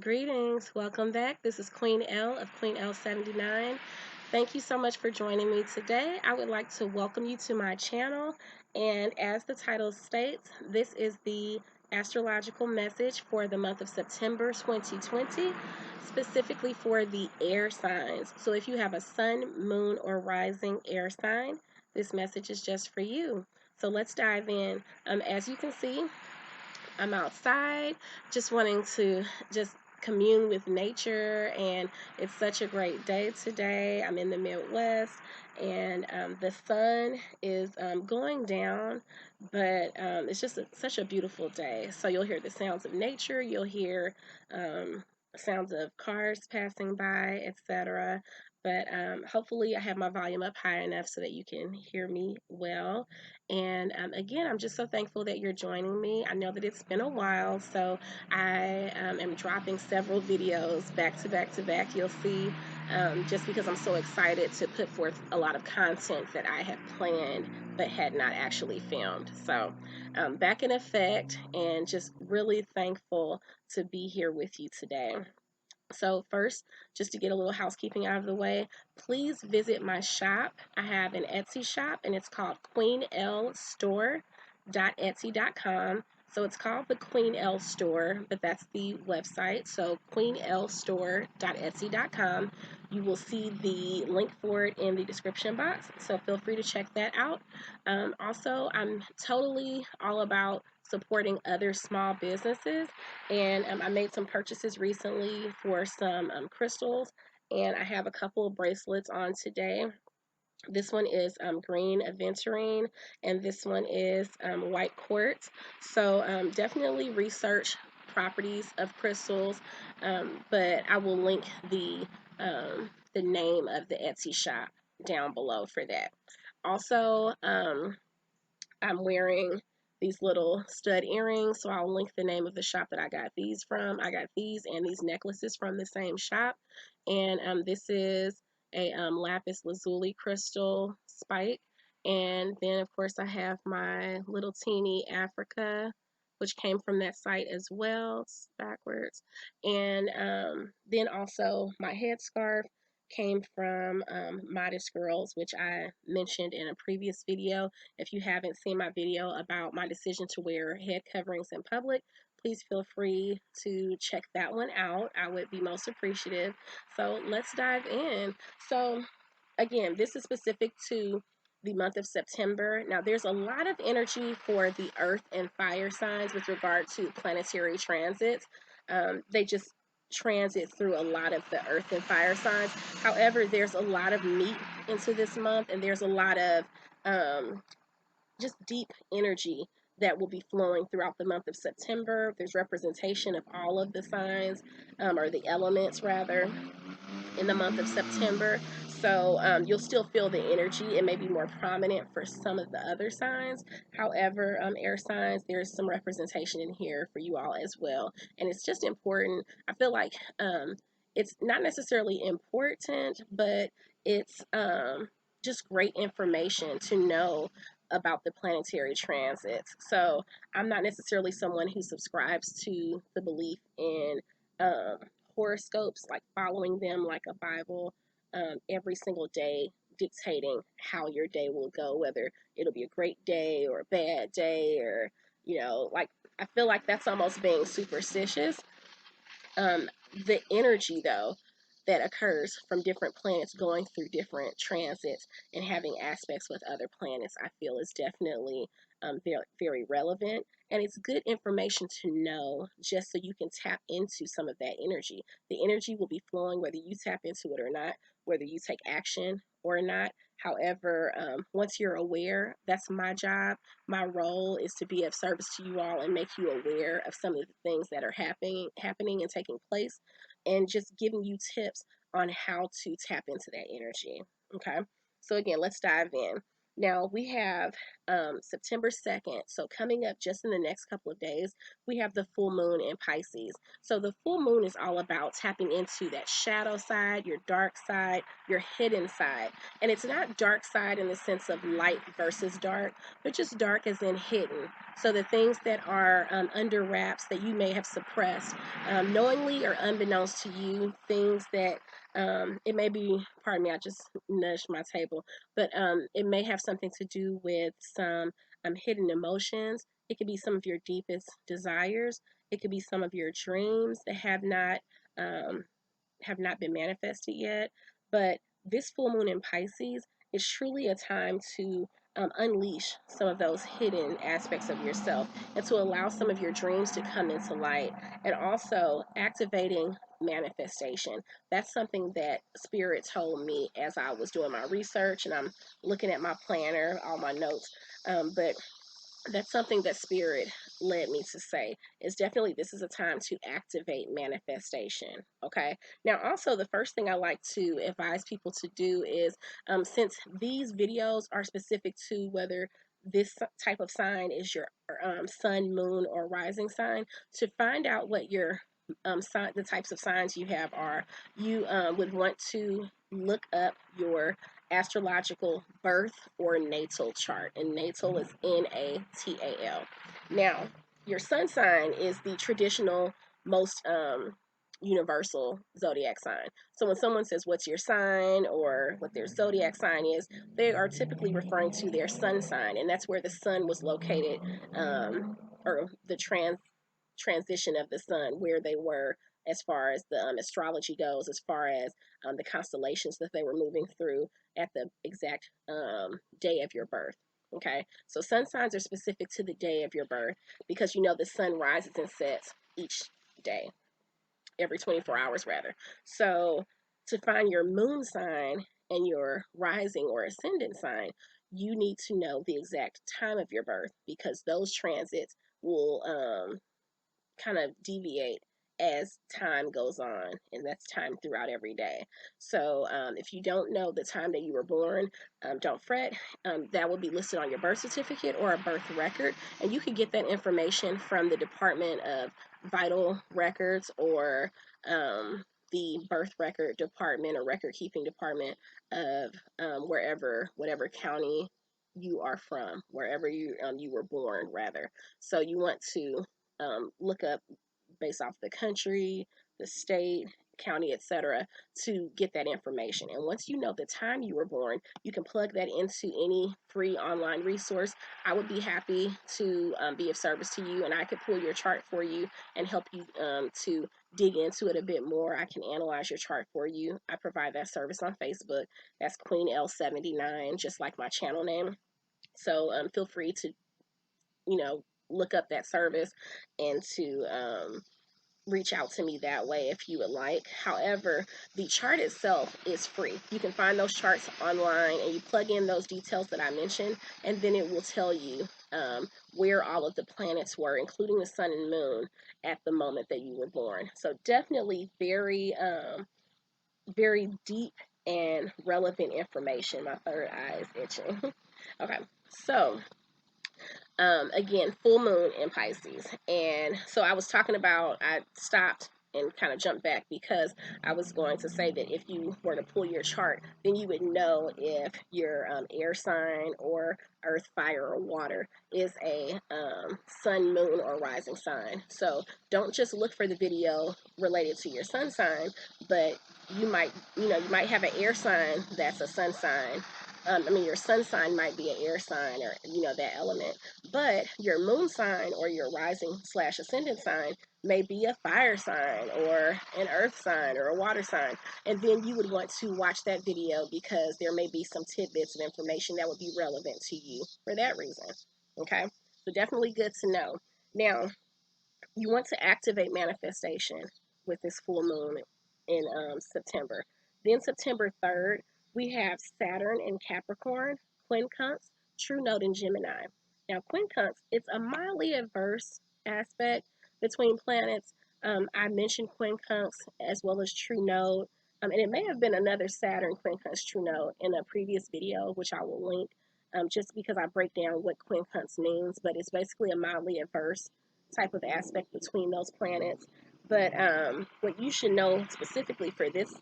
Greetings, welcome back. This is Queen Elle of QueenElle79. Thank you so much for joining me today. I would like to welcome you to my channel. And as the title states, this is the astrological message for the month of September 2020, specifically for the air signs. So if you have a sun, moon, or rising air sign, this message is just for you. So let's dive in. As you can see, I'm outside just wanting to just commune with nature, and it's such a great day today. I'm in the Midwest, and the sun is going down, but it's just such a beautiful day. So you'll hear the sounds of nature, you'll hear um, sounds of cars passing by, etc. But hopefully I have my volume up high enough so that you can hear me well. And again, I'm just so thankful that you're joining me. I know that it's been a while, so I am dropping several videos back to back to back. You'll see, just because I'm so excited to put forth a lot of content that I had planned but had not actually filmed. So back in effect, and just really thankful to be here with you today. So first, just to get a little housekeeping out of the way, please visit my shop. I have an Etsy shop, and it's called QueenElle.Etsy.com. So it's called the Queen Elle Store, but that's the website. So QueenElle.Etsy.com. You will see the link for it in the description box. So feel free to check that out. Also, I'm totally all about supporting other small businesses, and I made some purchases recently for some crystals, and I have a couple of bracelets on today. This one is green Aventurine, and this one is white Quartz. So definitely research properties of crystals, but I will link the name of the Etsy shop down below for that. Also, I'm wearing these little stud earrings, so I'll link the name of the shop that I got these from. I got these and these necklaces from the same shop, and this is a lapis lazuli crystal spike, and then of course I have my little teeny Africa, which came from that site as well. It's backwards, and then also my headscarf came from Modest Girlz, which I mentioned in a previous video. If you haven't seen my video about my decision to wear head coverings in public, please feel free to check that one out. I would be most appreciative. So let's dive in. So again, this is specific to the month of September. Now, there's a lot of energy for the earth and fire signs with regard to planetary transits. They just transit through a lot of the earth and fire signs. However, there's a lot of meat into this month, and there's a lot of just deep energy that will be flowing throughout the month of September. There's representation of all of the signs, or the elements rather, in the month of September. So you'll still feel the energy. It may be more prominent for some of the other signs. However, air signs, there's some representation in here for you all as well. And it's just important. I feel like it's not necessarily important, but it's just great information to know about the planetary transits. So I'm not necessarily someone who subscribes to the belief in um, horoscopes, like following them like a Bible, every single day, dictating how your day will go, whether it'll be a great day or a bad day, or, like, I feel like that's almost being superstitious. Um, the energy, though, that occurs from different planets going through different transits and having aspects with other planets, I feel is definitely very, very relevant. And it's good information to know just so you can tap into some of that energy. The energy will be flowing whether you tap into it or not, whether you take action or not. However, once you're aware, that's my job. My role is to be of service to you all and make you aware of some of the things that are happening and taking place, and just giving you tips on how to tap into that energy. Okay, so again, let's dive in. Now we have September 2nd. So coming up just in the next couple of days, we have the full moon in Pisces. So the full moon is all about tapping into that shadow side, your dark side, your hidden side. And it's not dark side in the sense of light versus dark, but just dark as in hidden. So the things that are under wraps that you may have suppressed, knowingly or unbeknownst to you, things that it may be, pardon me, I just nudged my table, but it may have something to do with some hidden emotions. It could be some of your deepest desires. It could be some of your dreams that um, have not been manifested yet. But this full moon in Pisces is truly a time to unleash some of those hidden aspects of yourself and to allow some of your dreams to come into light, and also activating manifestation. That's something that Spirit told me as I was doing my research, and I'm looking at my planner, all my notes. But that's something that Spirit led me to say, is definitely this is a time to activate manifestation. Okay, now also the first thing I like to advise people to do is, since these videos are specific to whether this type of sign is your sun, moon, or rising sign, to find out what your sign, the types of signs you have are, you would want to look up your astrological birth or natal chart, and natal is Natal. Now, your sun sign is the traditional, most universal zodiac sign. So when someone says what's your sign or what their zodiac sign is, they are typically referring to their sun sign, and that's where the sun was located, or the transition of the sun, where they were as far as the astrology goes, as far as the constellations that they were moving through at the exact day of your birth. Okay, so sun signs are specific to the day of your birth, because you know the sun rises and sets each day, every 24 hours rather. So to find your moon sign and your rising or ascendant sign, you need to know the exact time of your birth, because those transits will kind of deviate as time goes on, and that's time throughout every day. So if you don't know the time that you were born, don't fret. That will be listed on your birth certificate or a birth record, and you can get that information from the Department of Vital Records, or the birth record department or record keeping department of whatever county you are from, wherever you were born rather. So you want to look up based off the country, the state, county, etc., to get that information. And once you know the time you were born, you can plug that into any free online resource. I would be happy to be of service to you, and I could pull your chart for you and help you to dig into it a bit more. I can analyze your chart for you. I provide that service on Facebook. That's QueenElle79, just like my channel name. So feel free to, look up that service and to reach out to me that way if you would like. However, the chart itself is free. You can find those charts online and you plug in those details that I mentioned, and then it will tell you where all of the planets were, including the sun and moon, at the moment that you were born. So definitely very, very deep and relevant information. My third eye is itching. Okay, so again, full moon in Pisces. And so I was talking about, I stopped and kind of jumped back because I was going to say that if you were to pull your chart, then you would know if your air sign or earth, fire, or water is a sun, moon, or rising sign. So don't just look for the video related to your sun sign, but you might have an air sign that's a sun sign. Your sun sign might be an air sign, or that element, but your moon sign or your rising slash ascendant sign may be a fire sign or an earth sign or a water sign. And then you would want to watch that video, because there may be some tidbits of information that would be relevant to you for that reason. Okay, so definitely good to know. Now, you want to activate manifestation with this full moon in September. Then September 3rd, we have Saturn in Capricorn, quincunx, true node in Gemini. Now, quincunx, it's a mildly adverse aspect between planets. I mentioned quincunx as well as true node, and it may have been another Saturn quincunx true node in a previous video, which I will link. just because I break down what quincunx means, but it's basically a mildly adverse type of aspect between those planets. But what you should know specifically for this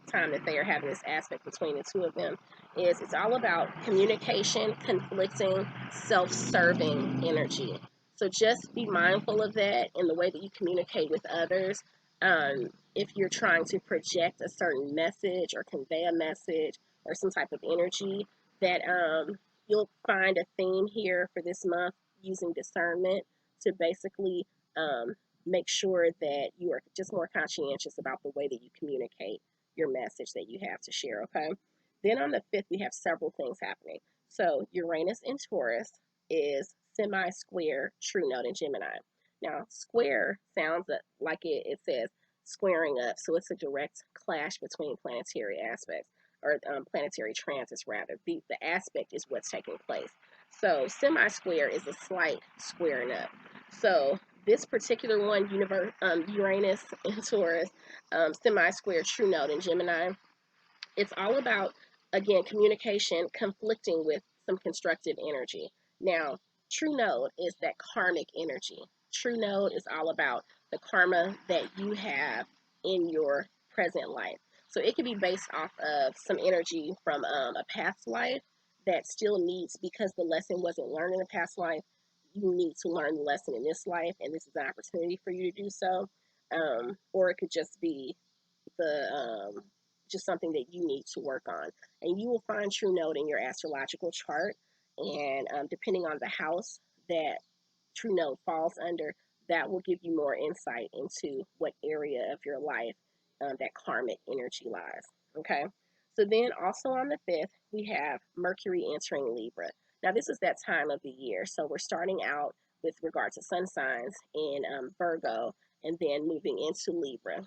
time that they are having this aspect between the two of them is it's all about communication, conflicting, self-serving energy. So just be mindful of that in the way that you communicate with others. If you're trying to project a certain message or convey a message or some type of energy, that you'll find a theme here for this month using discernment to basically make sure that you are just more conscientious about the way that you communicate your message that you have to share, okay? Then on the 5th, we have several things happening. So Uranus in Taurus is semi-square, true node in Gemini. Now, square sounds like it says squaring up, so it's a direct clash between planetary aspects, or planetary transits rather. The aspect is what's taking place. So semi-square is a slight squaring up. So this particular one, Uranus in Taurus, semi-square true node in Gemini, it's all about, again, communication conflicting with some constructive energy. Now, true node is that karmic energy. True node is all about the karma that you have in your present life. So it could be based off of some energy from a past life that still needs, because the lesson wasn't learned in a past life, you need to learn the lesson in this life, and this is an opportunity for you to do so. Or it could just be the just something that you need to work on. And you will find true node in your astrological chart. And depending on the house that true node falls under, that will give you more insight into what area of your life that karmic energy lies. Okay. So then also on the 5th, we have Mercury entering Libra. Now, this is that time of the year. So we're starting out with regard to sun signs in Virgo and then moving into Libra.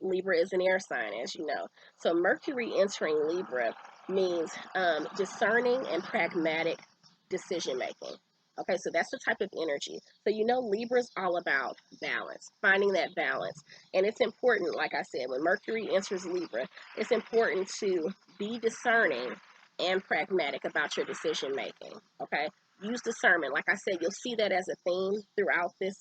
Libra is an air sign, as you know. So Mercury entering Libra means discerning and pragmatic decision making. Okay, so that's the type of energy. So you know Libra's all about balance, finding that balance. And it's important, like I said, when Mercury enters Libra, it's important to be discerning and pragmatic about your decision making. Okay? Use discernment. Like I said, you'll see that as a theme throughout this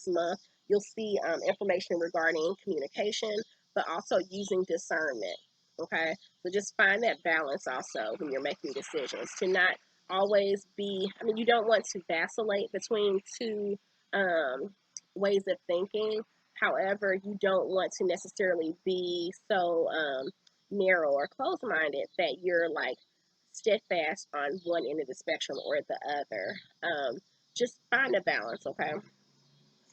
month. You'll see information regarding communication, but also using discernment. Okay, so just find that balance also when you're making decisions, to not always be, I mean, you don't want to vacillate between two ways of thinking. However, you don't want to necessarily be so narrow or closed minded that you're like steadfast on one end of the spectrum or the other. Just find a balance, okay?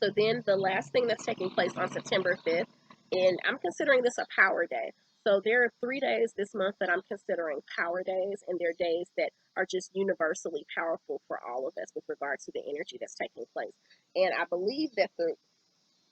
So then the last thing that's taking place on September 5th, and I'm considering this a power day. So there are 3 days this month that I'm considering power days, and they're days that are just universally powerful for all of us with regard to the energy that's taking place. And I believe that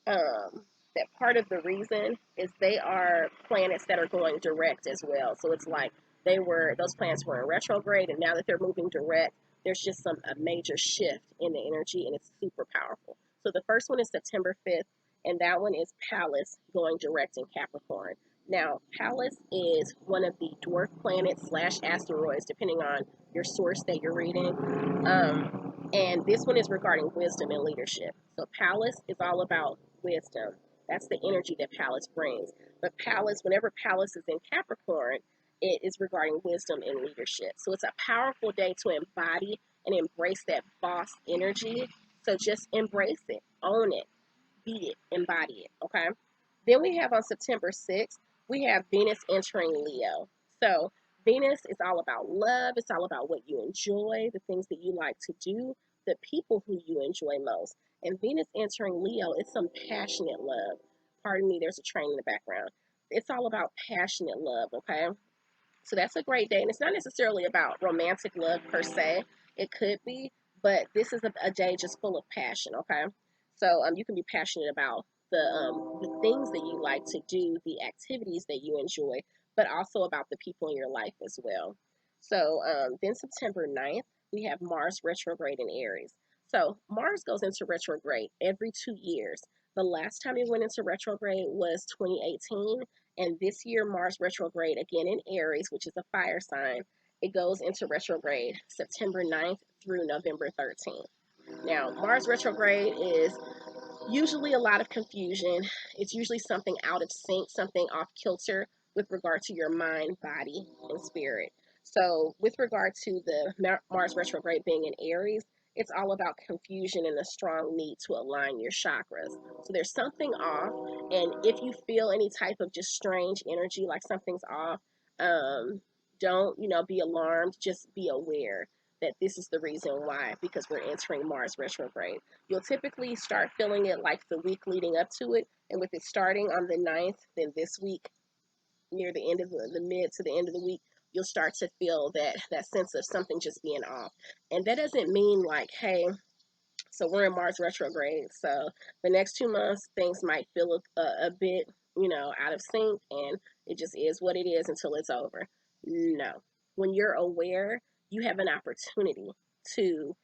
that part of the reason is they are planets that are going direct as well. So it's like those planets were in retrograde, and now that they're moving direct, there's just a major shift in the energy, and it's super powerful. So the first one is September 5th, and that one is Pallas going direct in Capricorn. Now, Pallas is one of the dwarf planets / asteroids, depending on your source that you're reading. And this one is regarding wisdom and leadership. So Pallas is all about wisdom. That's the energy that Pallas brings. But Pallas, whenever Pallas is in Capricorn, it is regarding wisdom and leadership. So it's a powerful day to embody and embrace that boss energy. So just embrace it, own it, be it, embody it, okay? Then we have on September 6th, we have Venus entering Leo. So Venus is all about love. It's all about what you enjoy, the things that you like to do, the people who you enjoy most. And Venus entering Leo is some passionate love. Pardon me, there's a train in the background. It's all about passionate love, okay? So that's a great day. And it's not necessarily about romantic love per se. It could be, but this is a day just full of passion, okay? So you can be passionate about the things that you like to do, the activities that you enjoy, but also about the people in your life as well. So then September 9th, we have Mars retrograde in Aries. So Mars goes into retrograde every 2 years. The last time it went into retrograde was 2018, and this year, Mars retrograde again in Aries, which is a fire sign, it goes into retrograde September 9th through November 13th. Now, Mars retrograde is usually a lot of confusion. It's usually something out of sync, something off kilter with regard to your mind, body, and spirit. So, with regard to the Mars retrograde being in Aries, it's all about confusion and a strong need to align your chakras. So, there's something off, and if you feel any type of just strange energy, like something's off, don't be alarmed. Just be aware that this is the reason why, because we're entering Mars retrograde. You'll typically start feeling it like the week leading up to it, and with it starting on the 9th, then this week, near the end of the mid to the end of the week, you'll start to feel that sense of something just being off. And that doesn't mean like, hey, so we're in Mars retrograde, so the next 2 months things might feel a bit, out of sync, and it just is what it is until it's over. No. When you're aware, you have an opportunity to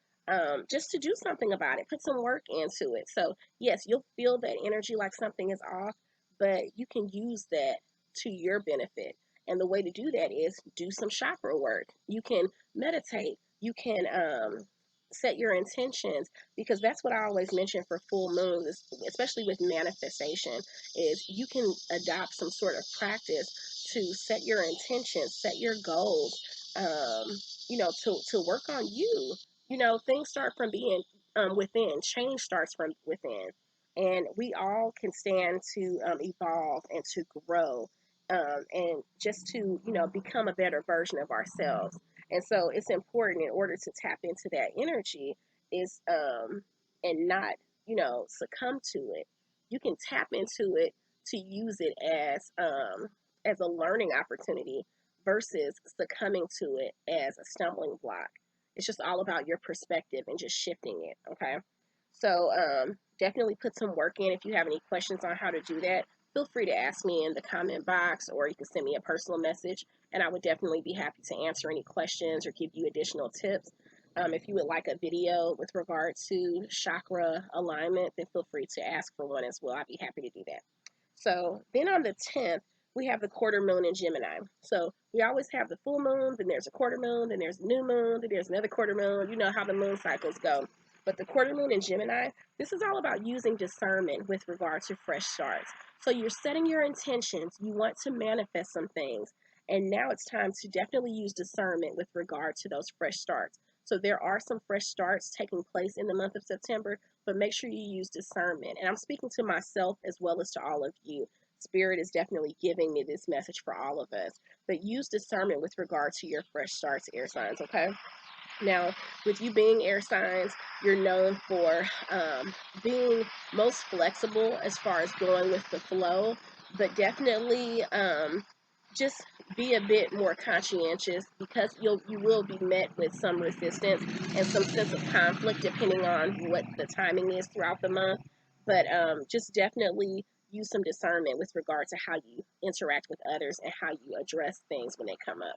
just to do something about it, put some work into it. So yes, you'll feel that energy like something is off, but you can use that to your benefit. And the way to do that is do some chakra work. You can meditate. You can set your intentions, because that's what I always mention for full moons, especially with manifestation, is you can adopt some sort of practice to set your intentions, set your goals, to work on you. Things start from being within. Change starts from within, and we all can stand to evolve and to grow, and just to become a better version of ourselves. And so it's important, in order to tap into that energy, is and not, succumb to it. You can tap into it to use it as a learning opportunity versus succumbing to it as a stumbling block. It's just all about your perspective and just shifting it, okay? So definitely put some work in. If you have any questions on how to do that, feel free to ask me in the comment box, or you can send me a personal message, and I would definitely be happy to answer any questions or give you additional tips. If you would like a video with regard to chakra alignment, then feel free to ask for one as well. I'd be happy to do that. So then on the 10th, we have the quarter moon in Gemini. So we always have the full moon, then there's a quarter moon, then there's a new moon, then there's another quarter moon. You know how the moon cycles go. But the quarter moon in Gemini, this is all about using discernment with regard to fresh starts. So you're setting your intentions. You want to manifest some things. And now it's time to definitely use discernment with regard to those fresh starts. So there are some fresh starts taking place in the month of September, but make sure you use discernment. And I'm speaking to myself as well as to all of you. Spirit is definitely giving me this message for all of us. But use discernment with regard to your fresh starts, air signs, okay? Now, with you being air signs, you're known for being most flexible as far as going with the flow, but definitely just be a bit more conscientious, because you will be met with some resistance and some sense of conflict depending on what the timing is throughout the month. But just definitely use some discernment with regard to how you interact with others and how you address things when they come up.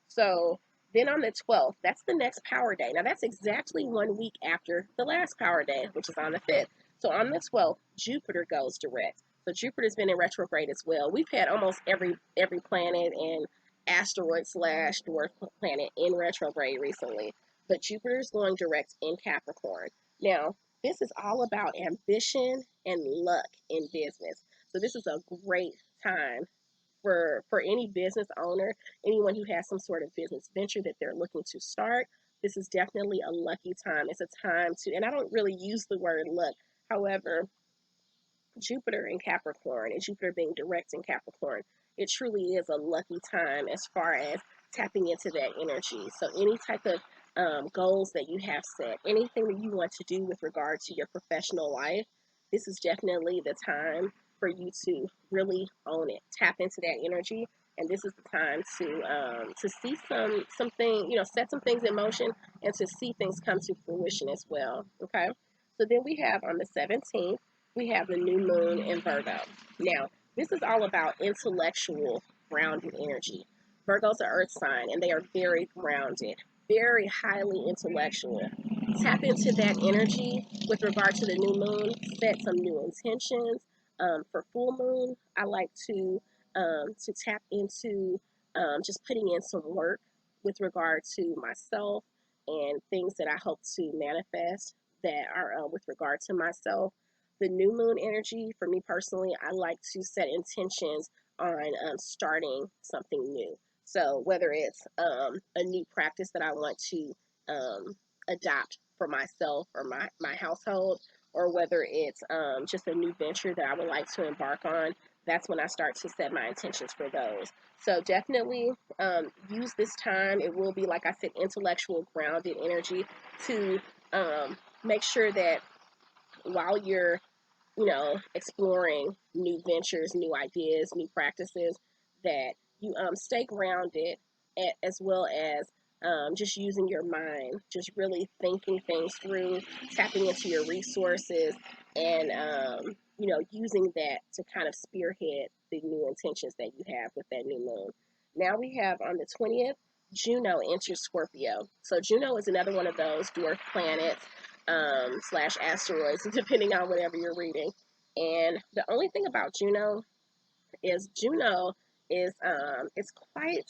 So then on the 12th, that's the next power day. Now that's exactly 1 week after the last power day, which is on the 5th. So on the 12th, Jupiter goes direct. So Jupiter's been in retrograde as well. We've had almost every planet and asteroid slash dwarf planet in retrograde recently. But Jupiter's going direct in Capricorn. Now, this is all about ambition and luck in business. So this is a great time for any business owner, anyone who has some sort of business venture that they're looking to start. This is definitely a lucky time. It's a time to, and I don't really use the word luck. However, Jupiter in Capricorn and Jupiter being direct in Capricorn, it truly is a lucky time as far as tapping into that energy. So any type of goals that you have set, anything that you want to do with regard to your professional life, this is definitely the time for you to really own it. Tap into that energy, and this is the time to see something, set some things in motion, and to see things come to fruition as well. Okay, so then we have on the 17th, we have the new moon in Virgo. Now, this is all about intellectual, grounded energy. Virgo's an earth sign, and they are very grounded, very highly intellectual. Tap into that energy with regard to the new moon. Set some new intentions. For full moon, I like to tap into just putting in some work with regard to myself and things that I hope to manifest that are with regard to myself. The new moon energy, for me personally, I like to set intentions on starting something new. So whether it's a new practice that I want to adopt for myself or my household, or whether it's just a new venture that I would like to embark on, that's when I start to set my intentions for those. So definitely use this time. It will be, like I said, intellectual, grounded energy to make sure that while you're exploring new ventures, new ideas, new practices, that you stay grounded, as well as just using your mind, just really thinking things through, tapping into your resources, and using that to kind of spearhead the new intentions that you have with that new moon. Now we have on the 20th, Juno enters Scorpio. So Juno is another one of those dwarf planets slash asteroids, depending on whatever you're reading. And the only thing about Juno is it's quite,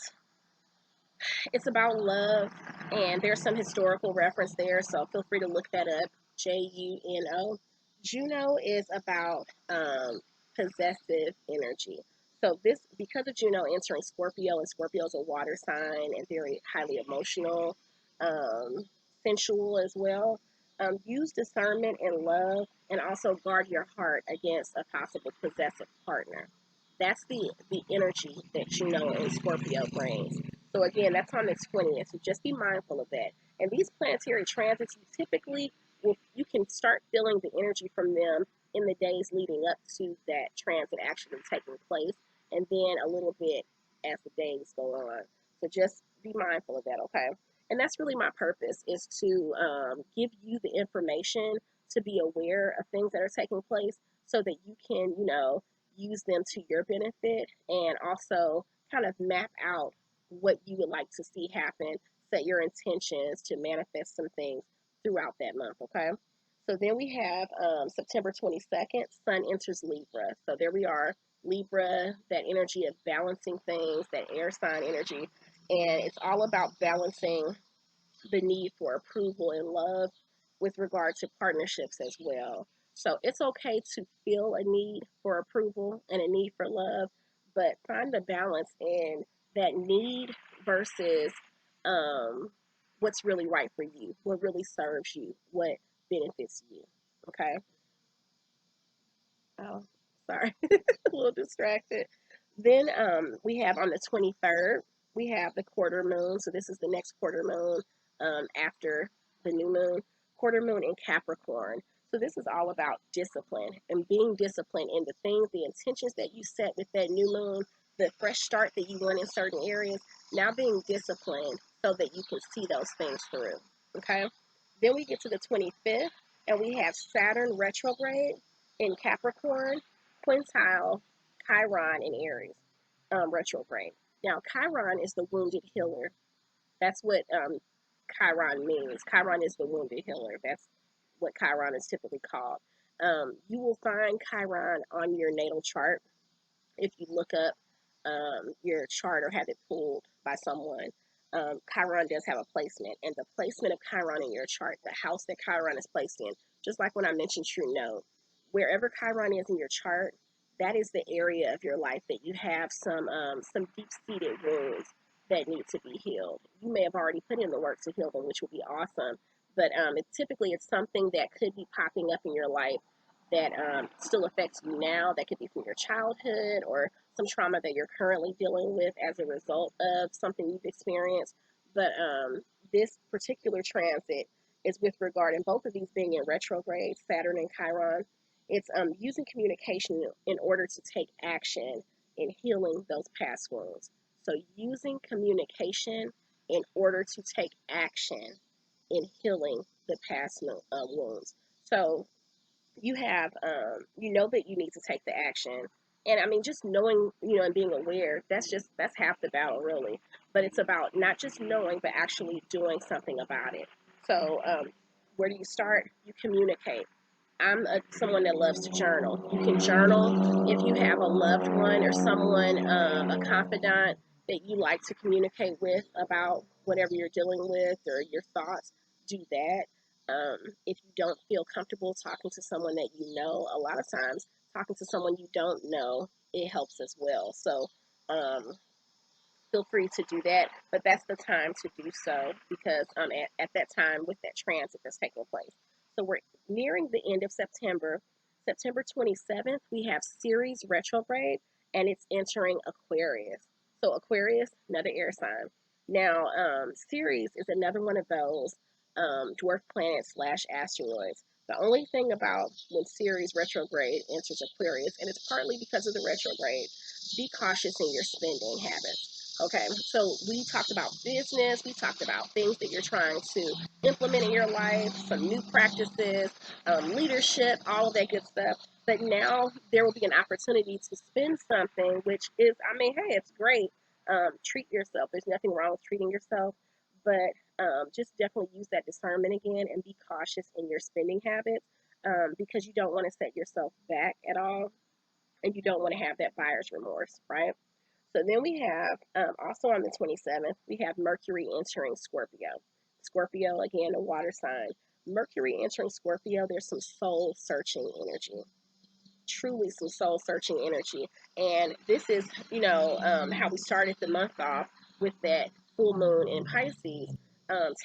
it's about love, and there's some historical reference there, so feel free to look that up. Juno. Juno is about possessive energy. So this, because of Juno entering Scorpio, and Scorpio is a water sign and very highly emotional, sensual as well. Use discernment and love, and also guard your heart against a possible possessive partner. That's the energy that Juno and Scorpio brings. So again, that's on the 20th. So just be mindful of that. And these planetary transits, you can start feeling the energy from them in the days leading up to that transit actually taking place, and then a little bit as the days go on. So just be mindful of that, okay? And that's really my purpose, is to give you the information to be aware of things that are taking place, so that you can, use them to your benefit, and also kind of map out what you would like to see happen, set your intentions to manifest some things throughout that month, okay? So then we have September 22nd, Sun enters Libra. So there we are, Libra, that energy of balancing things, that air sign energy. And it's all about balancing the need for approval and love with regard to partnerships as well. So it's okay to feel a need for approval and a need for love, but find the balance in that need versus what's really right for you, what really serves you, what benefits you. Okay. Oh, sorry, a little distracted. Then we have on the 23rd, we have the quarter moon. So this is the next quarter moon after the new moon. Quarter moon in Capricorn. So this is all about discipline and being disciplined in the things, the intentions that you set with that new moon, the fresh start that you want in certain areas. Now being disciplined so that you can see those things through. Okay. Then we get to the 25th, and we have Saturn retrograde in Capricorn, quintile, Chiron in Aries, retrograde. Now, Chiron is the wounded healer. That's what Chiron means. Chiron is the wounded healer. That's what Chiron is typically called. You will find Chiron on your natal chart if you look up your chart or have it pulled by someone. Chiron does have a placement, and the placement of Chiron in your chart, the house that Chiron is placed in, just like when I mentioned True Note, wherever Chiron is in your chart, that is the area of your life that you have some deep-seated wounds that need to be healed. You may have already put in the work to heal them, which would be awesome, but typically it's something that could be popping up in your life that still affects you now. That could be from your childhood, or some trauma that you're currently dealing with as a result of something you've experienced. But this particular transit is with regard, and both of these being in retrograde, Saturn and Chiron, it's using communication in order to take action in healing those past wounds. So using communication in order to take action in healing the past wounds. So you have you know that you need to take the action, and I mean, just knowing, and being aware, that's half the battle, really. But it's about not just knowing, but actually doing something about it. So where do you start? You communicate. Someone that loves to journal. You can journal if you have a loved one or someone, a confidant that you like to communicate with about whatever you're dealing with or your thoughts, do that. If you don't feel comfortable talking to someone that you know, a lot of times talking to someone you don't know, it helps as well. So feel free to do that, but that's the time to do so because at that time with that transit that's taking place. So we're nearing the end of September. September 27th, we have Ceres retrograde, and it's entering Aquarius. So Aquarius, another air sign. Now, Ceres is another one of those dwarf planets slash asteroids. The only thing about when Ceres retrograde enters Aquarius, and it's partly because of the retrograde, be cautious in your spending habits. Okay, so we talked about business, we talked about things that you're trying to implement in your life, some new practices, leadership, all of that good stuff. But now there will be an opportunity to spend something, which is, I mean, hey, it's great. Treat yourself. There's nothing wrong with treating yourself, but just definitely use that discernment again and be cautious in your spending habits because you don't want to set yourself back at all and you don't want to have that buyer's remorse, right? So then we have, also on the 27th, we have Mercury entering Scorpio. Scorpio, again, a water sign. Mercury entering Scorpio, there's some soul searching energy. Truly some soul searching energy. And this is, how we started the month off with that full moon in Pisces,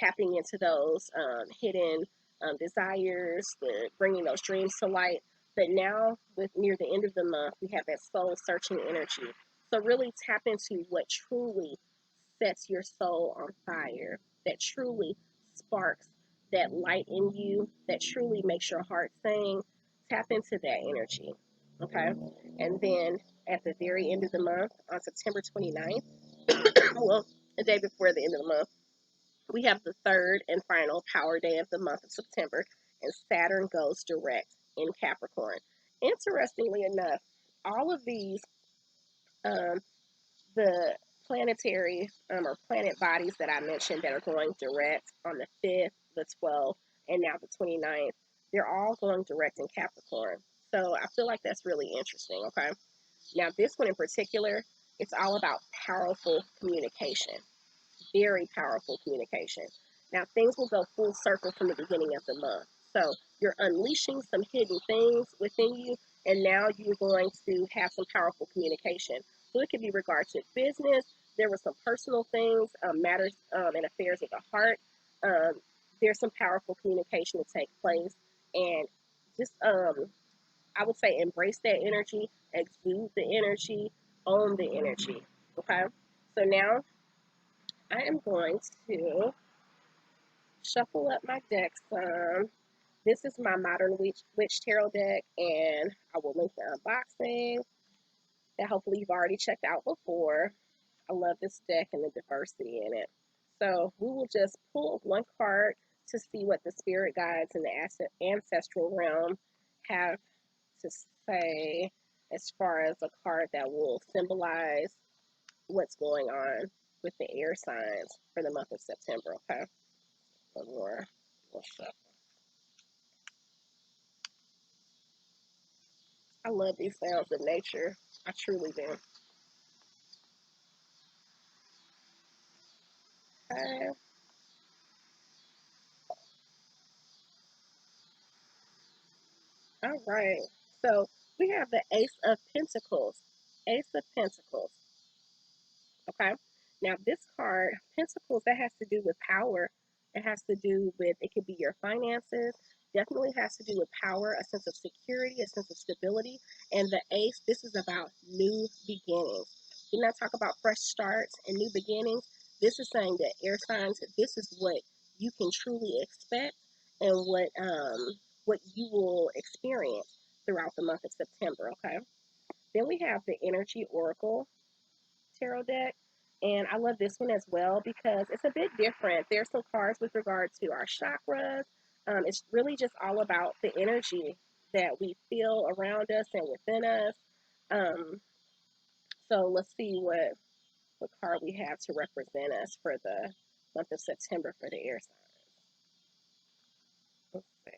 tapping into those hidden desires, bringing those dreams to light. But now, with near the end of the month, we have that soul searching energy. So really tap into what truly sets your soul on fire, that truly sparks that light in you, that truly makes your heart sing. Tap into that energy, okay? And then at the very end of the month, on September 29th, well, the day before the end of the month, we have the third and final power day of the month of September, and Saturn goes direct in Capricorn. Interestingly enough, all of these um, the planetary or planet bodies that I mentioned that are going direct on the 5th, the 12th, and now the 29th, they're all going direct in Capricorn. So I feel like that's really interesting, okay? Now, this one in particular, it's all about powerful communication, very powerful communication. Now, things will go full circle from the beginning of the month. So you're unleashing some hidden things within you, and now you're going to have some powerful communication. So it could be regard to business. There were some personal things, matters and affairs of the heart. There's some powerful communication to take place, and just I would say embrace that energy, exude the energy, own the energy. Okay, so now I am going to shuffle up my deck some. This is my Modern Witch Tarot deck, and I will link the unboxing that hopefully you've already checked out before. I love this deck and the diversity in it. So we will just pull one card to see what the spirit guides in the ancestral realm have to say as far as a card that will symbolize what's going on with the air signs for the month of September, okay? One more. We'll shuffle. I love these sounds of nature. I truly do. Okay. All right. So we have the Ace of Pentacles. Ace of Pentacles. Okay. Now this card, Pentacles, that has to do with power. It has to do with, it could be your finances. Definitely has to do with power, a sense of security, a sense of stability. And the Ace, this is about new beginnings. Do not talk about fresh starts and new beginnings. This is saying that air signs, this is what you can truly expect and what you will experience throughout the month of September, okay? Then we have the Energy Oracle tarot deck. And I love this one as well because it's a bit different. There's some cards with regard to our chakras. It's really just all about the energy that we feel around us and within us. Um, so let's see what card we have to represent us for the month of September for the air signs. Let's see.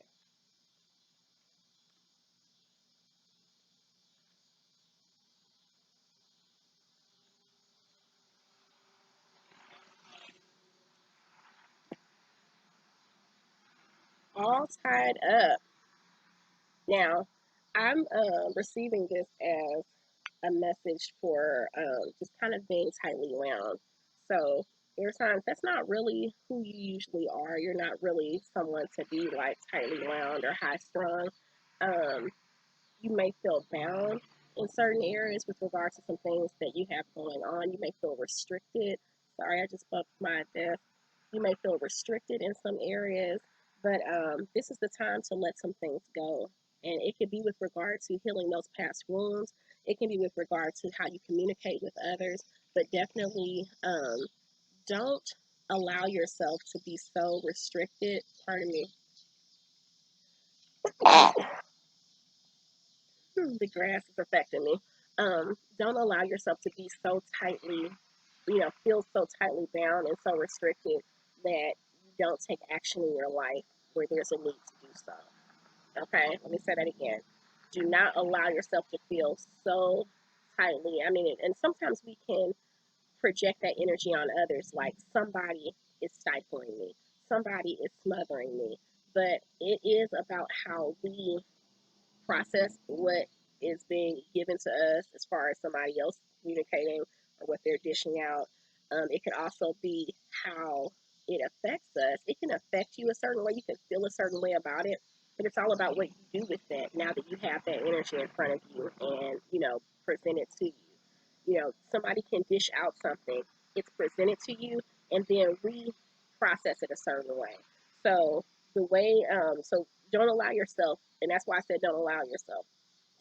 all tied up. Now, I'm receiving this as a message for just kind of being tightly wound. So there's times that's not really who you usually are. You're not really someone to be like tightly wound or high strung. Um, you may feel bound in certain areas with regard to some things that you have going on. You may feel restricted. Sorry, I just bumped my desk. You may feel restricted in some areas, but this is the time to let some things go. And it could be with regard to healing those past wounds. It can be with regard to how you communicate with others, but definitely don't allow yourself to be so restricted. Pardon me. The grass is affecting me. Don't allow yourself to be so tightly, feel so tightly bound and so restricted that you don't take action in your life where there's a need to do so. Okay, let me say that again. Do not allow yourself to feel so tightly. I mean, and sometimes we can project that energy on others like somebody is stifling me, somebody is smothering me. But it is about how we process what is being given to us as far as somebody else communicating or what they're dishing out. It can also be how it affects us. It can affect you a certain way. You can feel a certain way about it, but it's all about what you do with that now that you have that energy in front of you and, present it to you. Somebody can dish out something, it's presented to you, and then we process it a certain way. So so don't allow yourself, and that's why I said don't allow yourself.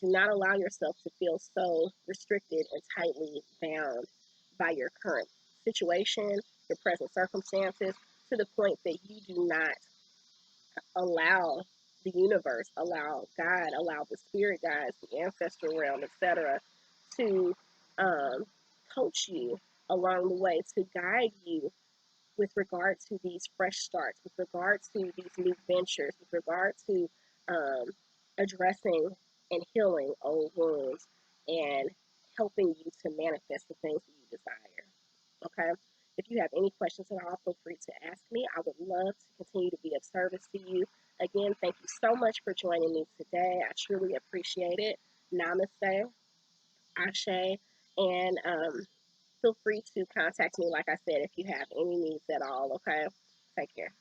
Do not allow yourself to feel so restricted and tightly bound by your current situation, your present circumstances, to the point that you do not allow the universe, allow God, allow the spirit guides, the ancestral realm, etc., to um, coach you along the way, to guide you with regard to these fresh starts, with regard to these new ventures, with regard to um, addressing and healing old wounds and helping you to manifest the things that you desire. Okay? If you have any questions at all, feel free to ask me. I would love to continue to be of service to you. Again, thank you so much for joining me today. I truly appreciate it. Namaste, Ashe, and feel free to contact me, like I said, if you have any needs at all, okay? Take care.